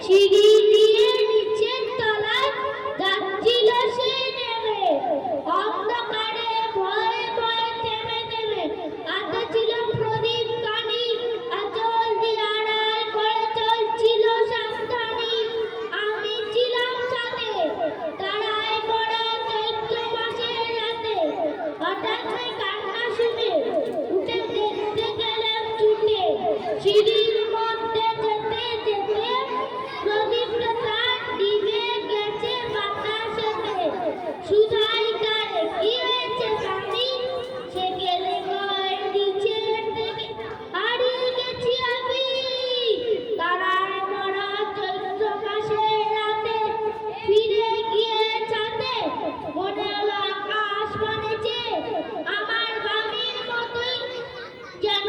সিঁড়ি দিয়ে নিচের তলায় যাচ্ছিল সে নেমে। অন্ধকারে ভয়ে ভয়ে থেমে থেমে আঁতেছিল প্রদীপ কানি, আঁচল দিয়ে আড়াল করে চলছিল সাবধানী। আমি ছিলাম সাথে তারায় পড়া চৈত্র মাসের রাতে। হঠাৎ কান্না শুনে উঠে দেখতে গেলাম ছুটে, সিঁড়ির মধ্যে যেতে যেতে প্রদীপটা তার নিভে গেছে বাতাসেতে। সুধাই কারে কি হয়েছে স্বামী, সে গেলে কয় নিচের থেকে হারিয়ে গেছি আমি। তারায় পড়া চৈত্র মাসের রাতে ফিরে গিয়ে ছাদে মনে হলো আকাশ মানে যে আমার ভাবির মতোই যেন